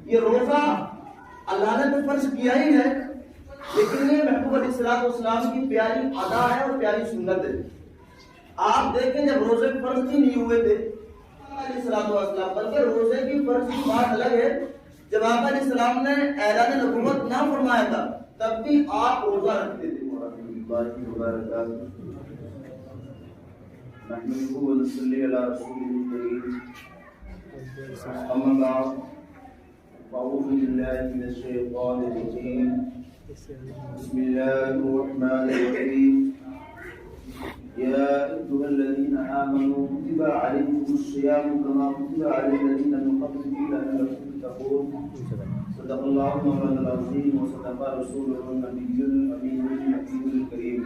یہ روزہ اللہ نے تو فرض کیا ہی ہے، لیکن یہ محبوب علیہ الصلوۃ والسلام کی پیاری ادا ہے اور پیاری سنت ہے۔ آپ دیکھیں جب روزے فرض ہی نہیں ہوئے تھے علیہ الصلوۃ والسلام، بلکہ روزے کی فرض کی بات الگ ہے، جب آپ علیہ السلام نے اعلان نبوت نہ فرمایا تھا تب بھی آپ روزہ رکھتے تھے۔ نحمده ونصلي على رسوله الكريم، أما بعد، أعوذ بالله من الشيطان الرجيم، بسم الله الرحمن الرحيم، يا أيها الذين آمنوا كتب عليكم الصيام كما كتب على الذين من قبلكم لعلكم تتقون، صدق الله مولانا العظيم وصدق رسوله النبي الأمين الحكيم الكريم،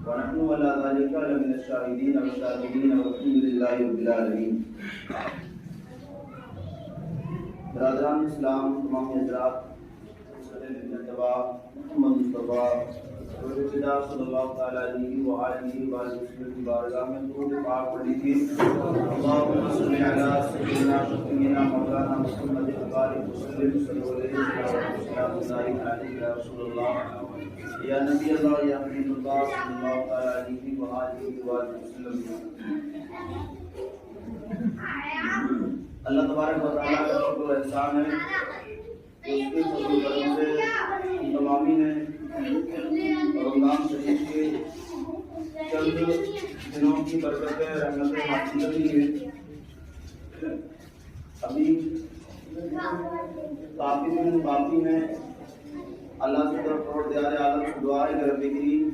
ونحن على ذلك لمن الشاهدين والشاكرين والحمد لله رب العالمين۔ برادران اسلام، تمام حضرات، محمد مصطفیٰ صلی اللہ تعالیٰ علیہ وآلہ وسلم کی بارگاہ میں درود پاک پڑھی تھی۔ اللہم صلی علی سیدنا شفیعنا مولانا محمد وآلہ وسلم صلی اللہ علیہ وسلم، یا نبی اللہ یا حبیب اللہ صلی اللہ تعالیٰ علیہ وآلہ وسلم۔ اللہ تبارک و تعالیٰ کا شکر و احسان ہے، اس کے فضل و کرم سے تمامی نے رمضان شریف کے چند دنوں کی برکتیں رحمتیں حاصل کی ہیں۔ ابھی کافی دن باقی ہیں، اللہ سے طرف پروردگار عالم سے دعا ہے کہ رب کریم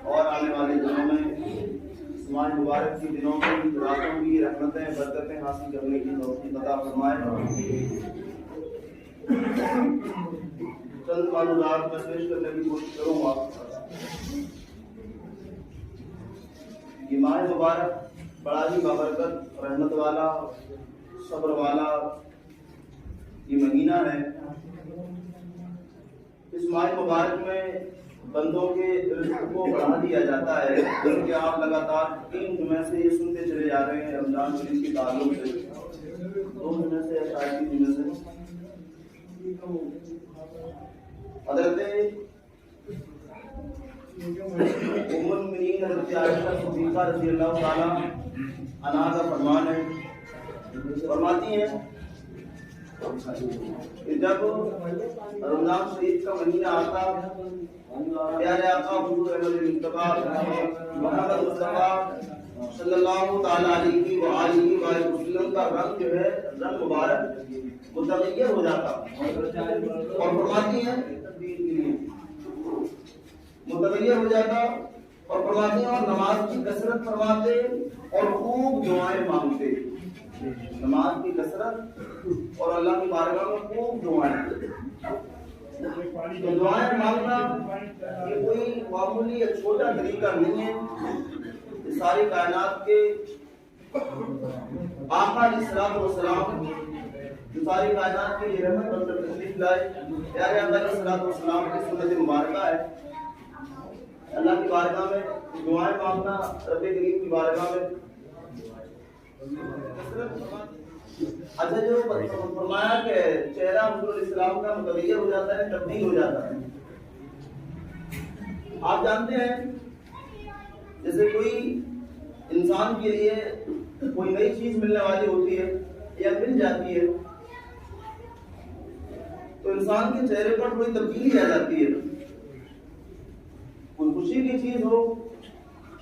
اور آنے والے دنوں میں ماہ مبارک کے دنوں کی راتوں کی رحمتیں برکتیں حاصل کرنے کی توفیق عطا فرمائے۔ چند معلومات میں پیش کرنے کی کوشش کروں گا۔ یہ ماہ مبارک بڑا ہی بابرکت، رحمت والا، صبر والا یہ مہینہ ہے۔ اس ماہ مبارک میں بندوں کے رزق کو بڑھا دیا جاتا ہے، کیونکہ آپ لگاتار 3 جمعے سے یہ سنتے چلے جا رہے ہیں رمضان شریف کے تعلق سے، 2 جمعے سے یا شاید 3 جمعے سے حضرت ام المؤمنین حضرت عائشہ صدیقہ رضی اللہ تعالیٰ عنہا کا فرمان ہے، فرماتی ہیں کہ جب رمضان شریف کا مہینہ آتا، پیارے آقا حضور احمد مصطفیٰ محمد مصطفیٰ صلی اللہ تعالیٰ علیہ وآلہ وسلم کا رنگ جو ہے، رنگ مبارک متغیر ہو جاتا، اور فرماتی ہیں متغیر ہو جاتا، اور فرماتی ہیں اور نماز کی کثرت فرماتے اور خوب دعائیں مانگتے، نماز کی کثرت اور اللہ کی بارگاہ میں خوب دعائیں۔ دعائیں مانگنا یہ کوئی معمولی یا چھوٹا طریقہ نہیں ہے، یہ ساری کائنات کے آقا علیہ الصلوۃ والسلام جو ساری کائنات کے لیے رحمت بن کر تشریف لائے، پیارے آقا علیہ الصلوۃ والسلام کی سنت مبارکہ ہے۔ اللہ کی بارگاہ میں دعائیں مانگنا، رب کریم کی بارگاہ میں۔ اچھا، جو فرمایا کہ چہرہ حضور علیہ السلام کا متغیر ہو جاتا ہے، تبدیل ہو جاتا ہے۔ آپ جانتے ہیں جیسے کوئی انسان کے لیے کوئی نئی چیز ملنے والی ہوتی ہے یا مل جاتی ہے تو انسان کے چہرے پر کوئی تبدیلی آ جاتی ہے، کوئی خوشی کی چیز ہو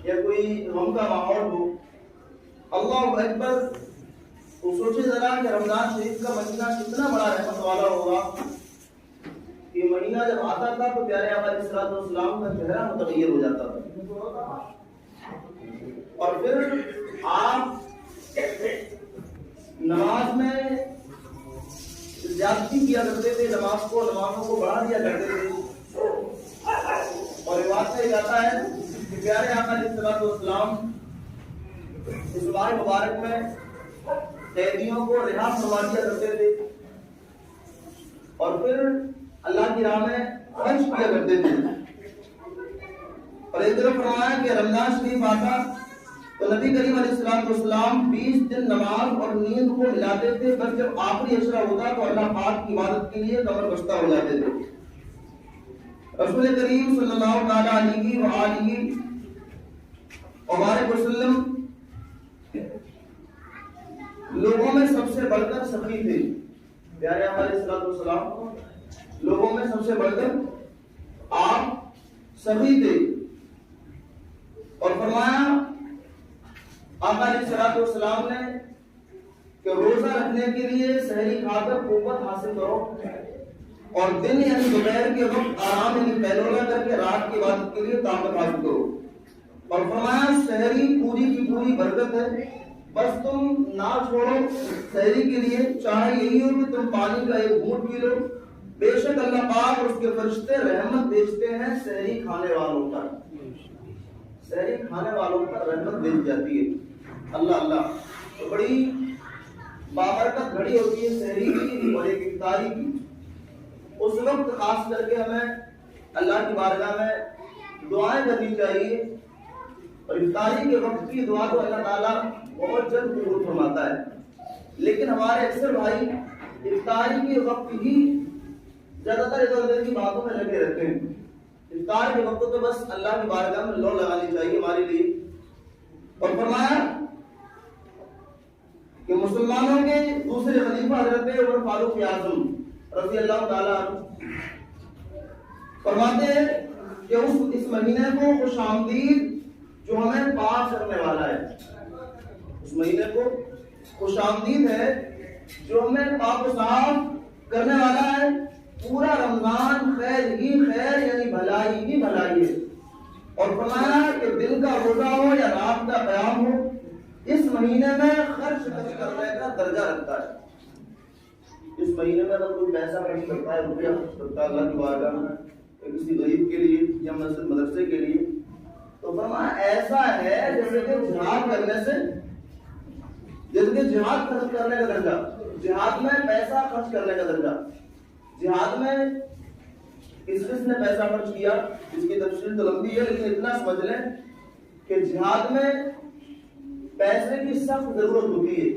یا کوئی غم کا ماحول ہو۔ اللہ اکبر، تو سوچے ذرا کہ رمضان شریف کا مہینہ کتنا بڑا رحمت والا ہوگا۔ یہ مہینہ جب آتا تھا تو پیارے آقا علیہ الصلوۃ والسلام کا چہرہ متغیر ہو جاتا تھا، اور پھر آپ نماز میں زیادتی کیا کرتے تھے، نمازوں کو بڑھا دیا کرتے تھے، اور روایت سے جاتا ہے کہ پیارے آقا علیہ الصلوۃ والسلام اس ماہ مبارک میں قیدیوں کو رہا فرما دیا کرتے تھے، اور پھر اللہ کی راہ میں خرچ کیا کرتے تھے۔ اور ایک طرف فرمایا کہ رمضان شریف آتا تو نبی کریم علیہ السلام 20 دن نماز اور نیند کو ملاتے تھے، بس جب آخری عشرہ ہوتا تو اللہ پاک کی عبادت کے لیے کمر بستہ ہو جاتے تھے۔ رسول کریم صلی اللہ علیہ وآلہ وسلم لوگوں میں سب سے بڑھ کر سخی تھے۔ پیارے آقا علیہ السلام لوگوں میں سب سے بڑھ کر آپ سخی تھے، اور فرمایا آقا علیہ السلام نے کہ روزہ رکھنے کے لیے سحری کھا کر قوت حاصل کرو، اور دن یعنی دوپہر کے وقت آرام یعنی پہلولا کر کے رات کی عبادت کے لیے طاقت حاصل کرو، اور فرمایا سحری پوری کی پوری برکت ہے، بس تم نہ چھوڑو سحری کے لیے، چاہے یہی ہو کہ تم پانی کا ایک گھونٹ پی لو، بے شک اللہ پاک اور اس کے فرشتے رحمت بھیجتے ہیں سحری کھانے والوں پر، سحری کھانے والوں پر رحمت بھیج جاتی ہے۔ اللہ اللہ، تو بڑی بابرکت گھڑی ہوتی ہے سحری کی اور ایک افطاری کی۔ اس وقت خاص کر کے ہمیں اللہ کی بارگاہ میں دعائیں کرنی چاہیے، اور افطاری کے وقت کی دعا تو اللہ تعالیٰ بہت جلد قبول فرماتا ہے، لیکن ہمارے اکثر بھائی افطاری کے وقت ہی زیادہ تر ادھر ادھر کی باتوں میں لگے رہتے ہیں۔ افطار کے وقت تو بس اللہ کی بارگاہ میں لو لگانی چاہیے ہمارے لیے، اور فرمایا کہ مسلمانوں کے دوسرے خلیفہ حضرت عمر فاروق اعظم رضی اللہ تعالیٰ عنہ فرماتے ہیں کہ اس مہینے کو خوش آمدید جو ہمیں پاک کرنے والا ہے، اس مہینے کو خوش آمدید ہے جو ہمیں پاک و صاف کرنے والا ہے، پورا رمضان خیر ہی خیر یعنی بھلائی ہی بھلائی ہے، اور فرمایا کہ دن کا روزہ ہو یا رات کا قیام ہو، اس مہینے میں خرچ کرنے کا درجہ رکھتا ہے۔ اس مہینے میں اگر کوئی پیسہ خرچ کرتا ہے، روپیہ خرچ کرتا ہے اللہ کی بارگاہ میں کسی غریب کے لیے یا مسجد مدرسے کے لیے، تو فرمایا ایسا ہے جیسے کہ جہاد کرنے سے، جیسے کہ جہاد خرچ کرنے کا درجہ، جہاد میں پیسہ خرچ کرنے کا درجہ، جہاد میں کس نے پیسہ خرچ کیا اس کی تفصیل تو لمبی ہے، لیکن اتنا سمجھ لیں کہ جہاد میں پیسے کی سخت ضرورت ہوتی ہے۔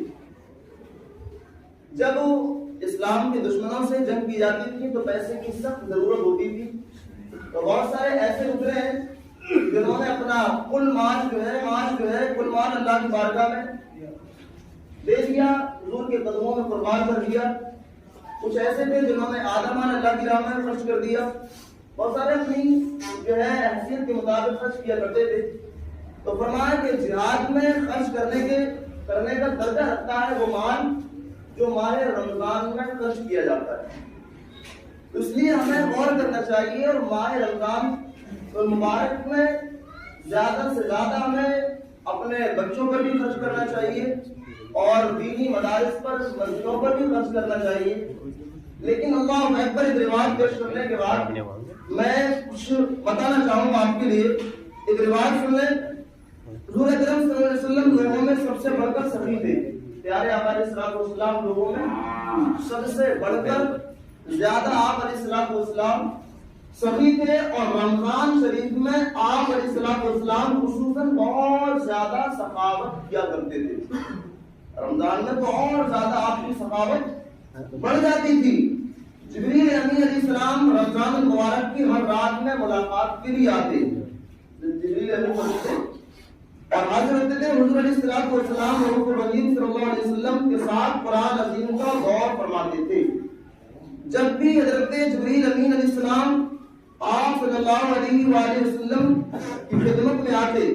جب اسلام کے دشمنوں سے جنگ کی جاتی تھی تو پیسے کی سخت ضرورت ہوتی تھی، تو بہت سارے ایسے گزرے ہیں جنہوں نے اپنا کل مال جو ہے کل مال اللہ کی بارگاہ میں دے دیا، حضور کے قدموں میں قربان کر دیا۔ کچھ ایسے تھے جنہوں نے آدھا مال اللہ کی راہ میں خرچ کر دیا، بہت سارے اپنی جو ہے حیثیت کے مطابق خرچ کیا کرتے تھے۔ تو فرمایا کہ جہاد میں خرچ کرنے کا درجہ رکھتا ہے وہ مال جو ماہ رمضان میں خرچ کیا جاتا ہے۔ اس لیے ہمیں غور کرنا چاہیے، اور ماہ رمضان مبارک میں زیادہ سے زیادہ ہمیں اپنے بچوں پر بھی خرچ کرنا چاہیے، اور دینی مدارس پر مسجدوں پر بھی خرچ کرنا چاہیے۔ لیکن اللہ اکبر روایت پیش کرنے کے بعد میں کچھ بتانا چاہوں گا آپ کے لیے۔ ایک روایت سن لیں، حضور اکرم صلی اللہ علیہ وسلم لوگوں میں سب سے بڑھ کر سخی تھے۔ پیارے آقا علیہ السلام لوگوں میں سب سے بڑھ کر زیادہ آپ علیہ السلام سخی تھے، اور رمضان شریف میں آپ علیہ السلام خصوصاً بہت زیادہ سخاوت کیا کرتے تھے۔ رمضان میں تو اور زیادہ آپ کی سخاوت بڑھ جاتی تھی۔ جبریل امین علیہ السلام رمضان المبارک کی ہر رات میں ملاقات کے لیے آتے، جبریل امین پہنچتے اور حاضر ہوتے تھے حضور علیہ السلام اور رسول صلی اللہ علیہ وسلم کے ساتھ قرآن عظیم کا غور فرماتے تھے۔ جب بھی حضرت جبریل امین علیہ السلام آپ صلی اللہ علیہ وآلہ وسلم کی خدمت میں آتے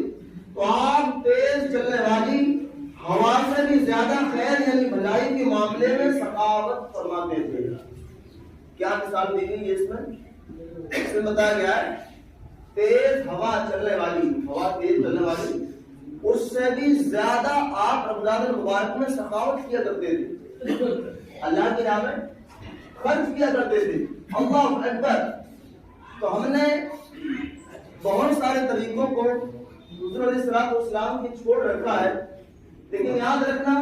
تو آپ تیز چلنے والی ہوا سے بھی زیادہ خیر یعنی بھلائی کے معاملے میں سخاوت فرماتے تھے۔ کیا مثال دی گئی ہے اس میں بتایا گیا ہے تیز ہوا چلنے والی، ہوا تیز چلنے والی، اس سے بھی زیادہ آپ رمضان المبارک میں سخاوت کیا کرتے تھے، اللہ کی راہ میں خرچ کیا کرتے تھے۔ اللہ اکبر۔ تو ہم نے بہت سارے طریقوں کو حضور علیہ السلام کی چھوڑ رکھا ہے، لیکن یاد رکھنا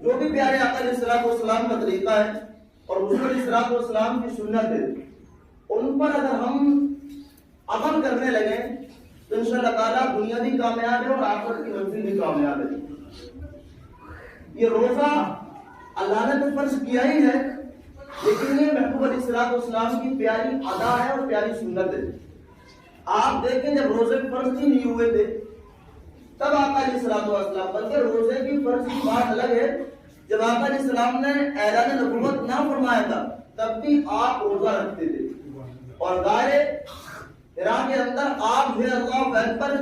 جو بھی پیارے آقا علیہ السلام کا طریقہ ہے اور حضور علیہ السلام کی سنت ہے، ان پر اگر ہم عمل کرنے لگیں تو انشاءاللہ تعالیٰ دنیا بھی کامیاب ہے اور آخرت کی منزل بھی کامیاب ہے۔ یہ روزہ اللہ نے تو فرض کیا ہی ہے، لیکن یہ محبوب علیہ الصلوۃ والسلام کی پیاری ادا ہے اور پیاری سنت ہے۔ آپ دیکھیں جب روزے فرض ہی نہیں ہوئے تھے تب آقا علیہ الصلوۃ والسلام، بلکہ روزے کی فرض کی بات الگ ہے، جب آقا علیہ السلام نے اعلان نبوت نہ فرمایا تھا تب بھی آپ روزہ رکھتے تھے، اور غار حرا کے اندر آپ جو اللہ اکبر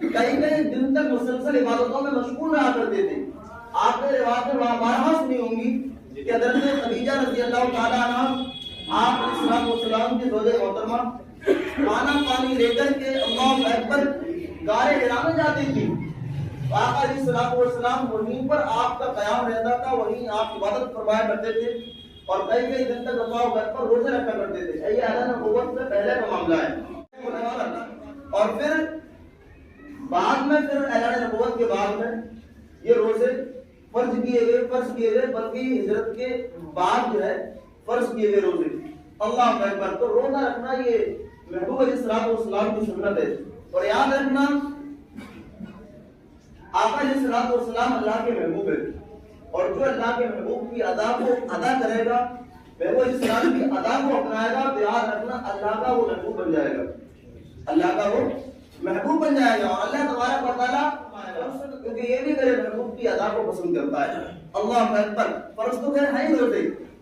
کئی دن تک مسلسل عبادتوں میں مشغول رہا کرتے تھے۔ آپ نے روایت میں بارہا سنی ہوں گی کہ حضرت خدیجہ رضی اللہ تعالیٰ عنہ آپ علیہ الصلوۃ والسلام کی زوجہ محترمہ کھانا پانی لے کر کے اللہ اکبر غار حرا میں جاتی تھی، آقا علیہ الصلوۃ والسلام وہیں پر آپ کا قیام رہتا تھا، وہیں آپ عبادت فرمایا کرتے تھے، اور کئی دن تک اللہ اکبر روزے رکھا کرتے تھے۔ یہ اعلان نبوت سے پہلے کا معاملہ ہے، اور پھر بعد میں پھر اعلان نبوت کے بعد میں یہ روزے فرض کیے گئے، بلکہ ہجرت کے بعد جو ہے فرض کیے گئے روزے اللہ اکبر۔ تو روزہ رکھنا یہ محبوب علیہ الصلوۃ والسلام کی سنت ہے، اور یاد رکھنا آقا علیہ الصلوۃ والسلام اللہ کے محبوب ہے، اور جو اللہ کے محبوب کی ادا کو ادا کرے گا، محبوب علیہ السلام کی ادا کو اپنائے گا، تو یاد رکھنا اللہ کا وہ محبوب بن جائے گا، اللہ کا وہ محبوب بن جائے گا، اور اللہ تبارک و تعالیٰ کیونکہ یہ بھی میرے محبوب کی ادا کو پسند کرتا ہے۔ اللہ اکبر۔ فرض تو خیر ہے ہی روزے،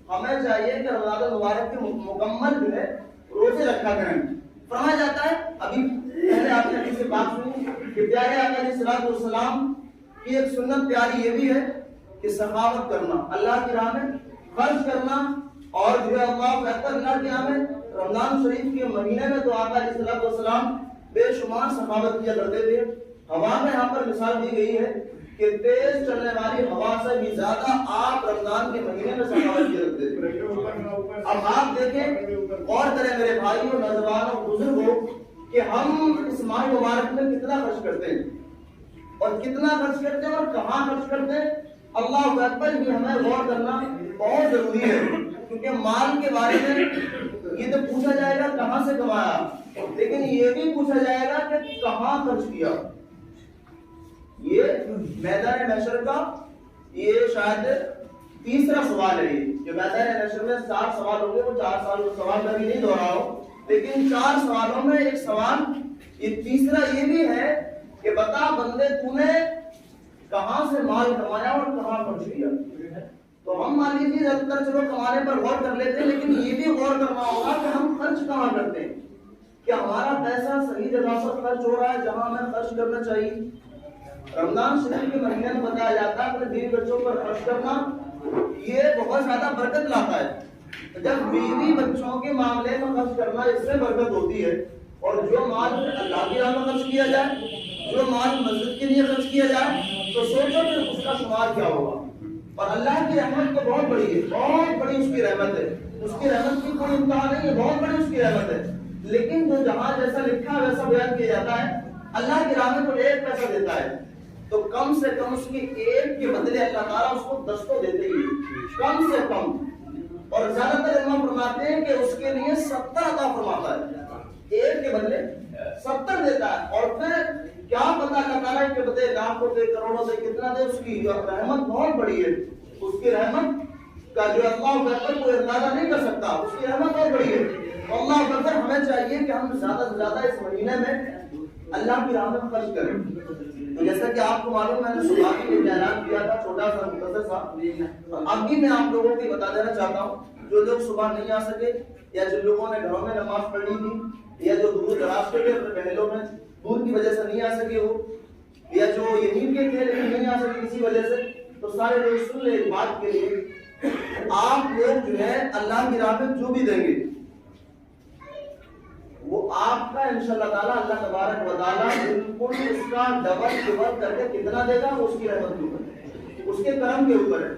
ہمیں چاہیے کہ رمضان المبارک کے مکمل جو ہے روزے رکھا کریں۔ فرمایا جاتا ہے، ابھی پہلے آپ نے حدیث سے بات سنی کہ پیارے آقا علیہ الصلوۃ والسلام کی ایک سنت پیاری یہ بھی ہے کہ سخاوت کرنا، اللہ کی راہ میں خرچ کرنا، اور جو ہے اللہ کی راہ میں رمضان شریف کے مہینے میں تو آقا علیہ الصلوۃ والسلام بے شمار سخاوت کیا کرتے تھے۔ ہوا میں یہاں پر مثال دی گئی ہے کہ تیز چلنے والی ہوا سے بھی زیادہ آپ رمضان کے مہینے میں سخاوت کیا کرتے تھے۔ اب آپ دیکھیں، غور کریں میرے بھائیوں، نوجوانوں، بزرگوں، کہ ہم اس ماہ مبارک میں کتنا خرچ کرتے ہیں، اور کتنا خرچ کرتے ہیں اور کہاں خرچ کرتے ہیں۔ اللہ اکبر، بھی ہمیں غور کرنا بہت ضروری ہے، کیونکہ مال کے بارے میں یہ تو پوچھا جائے گا کہاں سے کمایا، لیکن یہ بھی پوچھا جائے گا کہ کہاں خرچ کیا۔ یہ میدان محشر کا یہ شاید تیسرا سوال ہے، جو میدان محشر میں 7 سوال ہوں گے، وہ 4 سوال میں بھی نہیں دہرا ہوں، لیکن 4 سوالوں میں ایک سوال یہ تیسرا یہ بھی ہے کہ بتا بندے تو نے کہاں سے مال کمایا اور کہاں خرچ کیا۔ تو ہم مان لیجیے زیادہ تر چلو کمانے پر غور کر لیتے ہیں، لیکن یہ بھی غور کرنا ہوگا کہ ہم خرچ کہاں کرتے ہیں، کہ ہمارا پیسہ صحیح جگہ پر خرچ ہو رہا ہے جہاں ہمیں خرچ کرنا چاہیے۔ رمضان شریف کے مہینے میں بتایا جاتا ہے اپنے بیوی بچوں پر خرچ کرنا یہ بہت زیادہ برکت لاتا ہے۔ جب بیوی بچوں کے معاملے میں خرچ کرنا اس سے برکت ہوتی ہے، اور جو مال اللہ کی راہ میں خرچ کیا جائے، جو مال مسجد کے لیے خرچ کیا جائے، تو سوچو کہ اس کا شمار کیا ہوگا۔ اور اللہ کی رحمت تو بہت بڑی ہے، بہت بڑی اس کی رحمت ہے، اس کی رحمت کی کوئی انتہا نہیں ہے، بہت بڑی اس کی رحمت ہے، لیکن جو جہاں جیسا لکھا ویسا بیان کیا جاتا ہے۔ اللہ کی راہ میں تو 1 پیسہ دیتا ہے، تو کم سے کم اس کی 1 کے بدلے اللہ تعالیٰ اس کو 10 تو دیتے ہی، کم سے کم، اور زیادہ تر علماء فرماتے ہیں کہ اس کے لیے 70 عطا فرماتا ہے، 1 کے بدلے 70 دیتا ہے، اور پھر کیا پتا اللہ تعالیٰ کے بدلے لاکھوں دے، کروڑوں دے، کتنا دے، اس کی رحمت بہت بڑی ہے، اس کی رحمت کا جو اللہ اکبر کوئی اندازہ نہیں کر سکتا، اس کی رحمت بہت بڑی ہے۔ اللہ اکبر، ہمیں چاہیے کہ ہم زیادہ سے زیادہ اس مہینے میں اللہ کی راہ میں خرچ کریں۔ تو جیسا کہ آپ کو معلوم ہے، میں نے صبح بھی ایک اعلان کیا تھا چھوٹا سا مختصر سا، اب بھی میں آپ لوگوں کو بتا دینا چاہتا ہوں، جو لوگ صبح نہیں آ سکے، یا جن لوگوں نے گھروں میں نماز پڑھنی تھی، یا جو دور دراز کے اپنے محلوں میں دور کی وجہ سے نہیں آ سکے ہو، یا جو یہیں کے تھے لیکن نہیں آ سکے کسی وجہ سے، تو سارے لوگ سن لیں ایک بات کے لیے، آپ لوگ جو ہے اللہ کی راہ میں جو بھی دیں گے وہ آپ کا انشاءاللہ تعالیٰ اللہ تبارک و تعالیٰ بالکل اس کا ڈبل کر کے کتنا دے گا، وہ اس کی رحمت کے اوپر ہے، اس کے کرم کے اوپر ہے،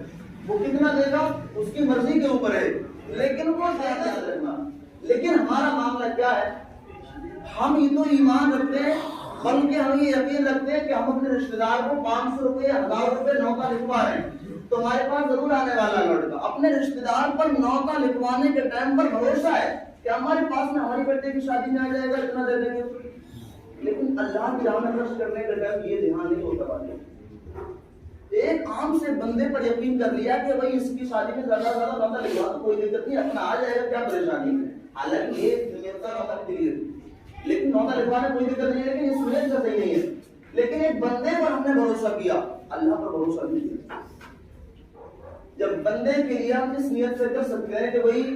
وہ کتنا دے گا اس کی مرضی کے اوپر ہے، لیکن وہ زیادہ رکھنا۔ لیکن ہمارا معاملہ کیا ہے، ہم یہ تو ایمان رکھتے ہیں، بلکہ ہم یہ یقین رکھتے ہیں کہ ہم اپنے رشتہ دار کو 500 روپے 1000 روپے نوکہ لکھوا رہے ہیں تو ہمارے پاس ضرور آنے والا لڑکا۔ اپنے رشتہ دار پر نوکہ لکھوانے کے ٹائم پر بھروسہ ہے کہ ہمارے پاس میں ہماری بیٹے کی شادی میں آ جائے گا، اتنا دے دیں گے، لیکن اللہ کی راہ میں خرچ کرنے کا ٹائم یہ دھیان نہیں ہوتا بات. ایک عام سے بندے پر یقین کر لیا کہ بھائی اس کی شادی میں زیادہ سے زیادہ نوتا لگوا تو کوئی دقت نہیں, اپنا آ جائے گا, کیا پریشانی ہے. حالانکہ یہ دنیا کا نوتا کلیئر, لیکن نوتا لگوانے کوئی دقت نہیں ہے, لیکن یہ سنت کا صحیح نہیں ہے. لیکن ایک بندے پر ہم نے بھروسہ کیا, اللہ پر بھروسہ نہیں کیا. جب بندے کے لیے ہم اس نیت سے کر سکتے ہیں کہ بھائی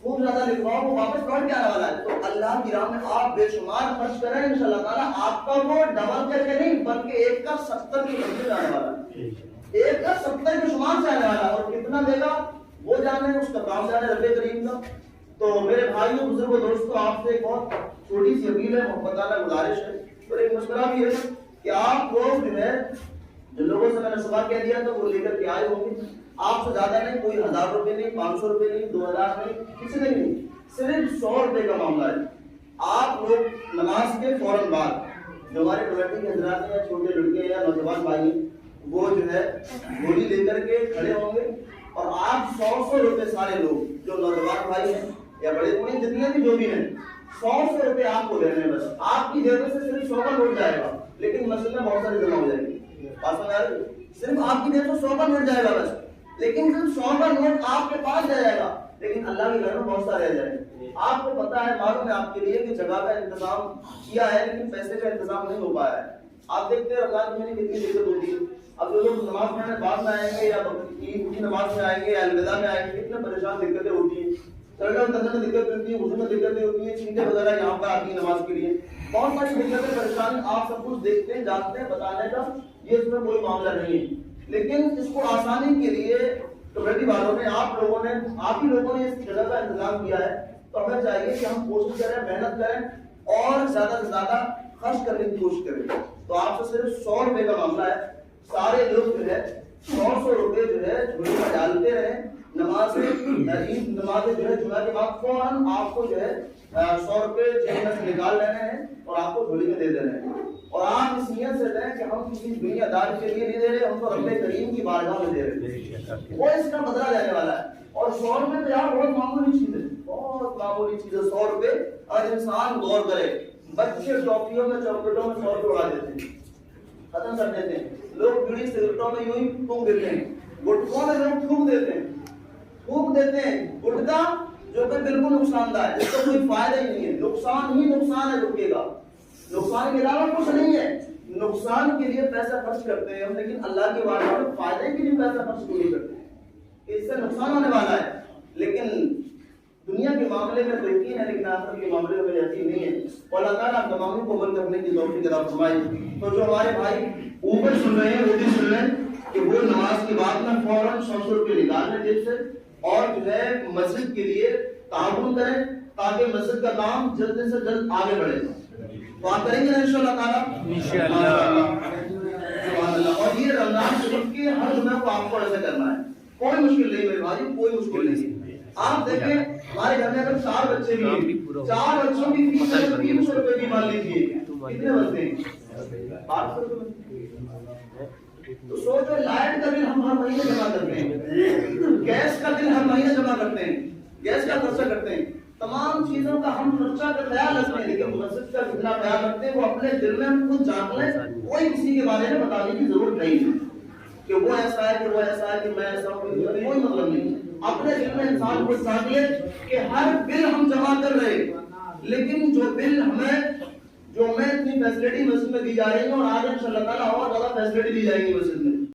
خوب زیادہ لکھواؤ, وہ واپس لوٹ کے آنے والا ہے, تو اللہ کی راہ میں آپ بے شمار خرچ کریں, انشاءاللہ تعالیٰ آپ کا وہ ڈبل کر کے نہیں بلکہ 1 کا 70 کے بندے آنے والا ہے, 1 کا 70 کے شمار سے آنے والا ہے. اور کتنا دے گا وہ جانے, اس کا کام جانے رب کریم کا. تو میرے بھائیوں بزرگوں دوستوں, آپ سے ایک بہت چھوٹی سی اپیل ہے, محبتانہ گزارش ہے, اور ایک مشورہ بھی ہے کہ آپ لوگ جو ہے جو لوگوں سے میں نے صبح کہہ دیا تو وہ لے کر کے آئے ہوں گے. آپ سے زیادہ نہیں, کوئی 1000 روپے نہیں, 500 روپے نہیں, 2000 نہیں, کسی نے نہیں, صرف 100 روپے کا معاملہ ہے. آپ لوگ نماز کے فوراً بعد جو ہمارے کمیٹی کے حضرات ہیں یا چھوٹے لڑکے یا نوجوان بھائی وہ جو ہے گولی لے کر کے کھڑے ہوں گے, اور آپ 100 روپے سارے لوگ جو نوجوان بھائی ہیں یا بڑے بوڑھے جتنے بھی جو بھی ہیں 100 روپے آپ کو دینے ہیں. بس آپ کی جیب سے صرف 100 کا نوٹ جائے گا, لیکن مسجد میں بہت ساری جمع ہو جائے گی. صرف آپ کی جیب سے 100 کا نوٹ جائے گا بس, لیکن صرف 100 کا نوٹ آپ کے پاس جائے گا, لیکن اللہ کے گھر میں بہت سارے رہ جائیں گے. آپ کو پتا ہے, معلوم ہے آپ کے لیے کہ جگہ کا انتظام کیا ہے, لیکن پیسے کا انتظام نہیں ہو پایا ہے. آپ دیکھتے ہیں رمضان میں کتنی دقت ہوتی ہے. اب جو لوگ نماز پڑھنے بعد میں آئیں گے یا عید کی نماز میں آئیں گے یا الوداع میں آئیں گے, کتنے پریشان دقتیں ہوتی ہیں. چلنے اترنے میں دقت ہوتی ہے, وضو میں دقتیں ہوتی ہیں, چینٹیں وغیرہ یہاں پر آتی ہیں نماز کے لیے, بہت ساری دقتیں پریشانی آپ سب کچھ دیکھتے ہیں, جانتے ہیں, بتانے کا یہ اس میں کوئی معاملہ نہیں ہے. لیکن اس کو آسانی کے لیے کمیٹی والوں نے, آپ ہی لوگوں نے اس جگہ کا انتظام کیا ہے. تو ہمیں چاہیے کہ ہم کوشش کریں, محنت کریں اور زیادہ سے زیادہ خرچ کرنے کی کوشش کریں. تو آپ سے صرف 100 روپے کا معاملہ ہے. سارے لوگ جو ہے 100 روپے جو ہے جھولی میں ڈالتے رہیں. نماز عید نماز جو ہے جمعہ کے بعد فوراً آپ کو جو ہے 100 روپے جیب میں سے نکال لینے ہیں اور آپ کو جھولی میں دے دینے ہیں. اور آپ اس نیت سے دیں کہ ہم کسی دنیا دار کے لیے نہیں دے رہے, ہم تو رب کریم کی بارگاہ میں دے رہے ہیں, وہ اس کا بدلہ لینے والا ہے. اور 100 روپے تو یار بہت معمولی چیز ہے, بہت معمولی چیز ہے 100 روپے. اور انسان غور کرے, بچے ٹافیوں میں چاکلیٹوں میں 100 روپے اڑا دیتے ہیں, ختم کر دیتے ہیں. لوگ بیڑی سگریٹوں میں یوں ہی پھونک دیتے ہیں, گٹکوں میں لوگ پھونک دیتے ہیں گٹکا جو کہ بالکل نقصان دہ ہے, اس کا کوئی فائدہ ہی نہیں ہے, نقصان ہی نقصان ہے گٹکے کا, نقصان کے علاوہ کچھ نہیں ہے. نقصان کے لیے پیسہ خرچ کرتے ہیں ہم, لیکن اللہ کے بارگاہ میں فائدے کے لیے پیسہ خرچ نہیں کرتے ہیں, اس سے نقصان ہونے والا ہے. لیکن دنیا کے معاملے میں تو یقین ہے, لیکن آخرت کے معاملے میں یقین نہیں ہے. اور اللہ تعالیٰ تمام کو عمل کرنے کی توفیق عطا فرمائے. تو جو ہمارے بھائی اوپر سن رہے ہیں وہ بھی سن لیں کہ وہ نماز کے بعد میں فوراً 100 روپے نکال لیں جیب سے, اور جو ہے مسجد کے لیے تعاون کریں تاکہ مسجد کا کام جلد سے جلد آگے بڑھے. تو آپ کریں گے نا انشاءاللہ تعالیٰ, انشاءاللہ. اور یہ رمضان شریف کے ہر جمعہ کو آپ کو ایسا کرنا ہے, کوئی مشکل نہیں میرے بھائی, کوئی مشکل نہیں. آپ دیکھیں ہمارے گھر میں اگر 4 بچے بھی ہیں, 4 بچوں کی فیس 300 روپے کی مان لیجیے, کتنے بنتے ہیں 800 روپے. تو سوچو, لائٹ کا بل ہم ہر مہینے جمع کرتے ہیں, گیس کا بل ہر مہینے جمع کرتے ہیں, گیس کا خرچہ کرتے ہیں, تمام چیزوں کا ہم خرچہ کا خیال رکھتے ہیں, لیکن مسجد کا کتنا خیال رکھتے ہیں وہ اپنے دل میں خود جان لیں. کوئی کسی کے بارے میں بتانے کی ضرورت نہیں ہے کہ وہ ایسا ہے کہ وہ ایسا ہے کہ میں ایسا ہوں, کوئی مطلب نہیں. اپنے دل میں انسان کو جان لے کہ ہر بل ہم جمع کر رہے ہیں, لیکن جو بل ہمیں اتنی فیسلٹی مسجد میں دی جا رہی ہے, اور آگے انشاءاللہ تعالیٰ اور زیادہ فیسلٹی دی جائے گی مسجد میں,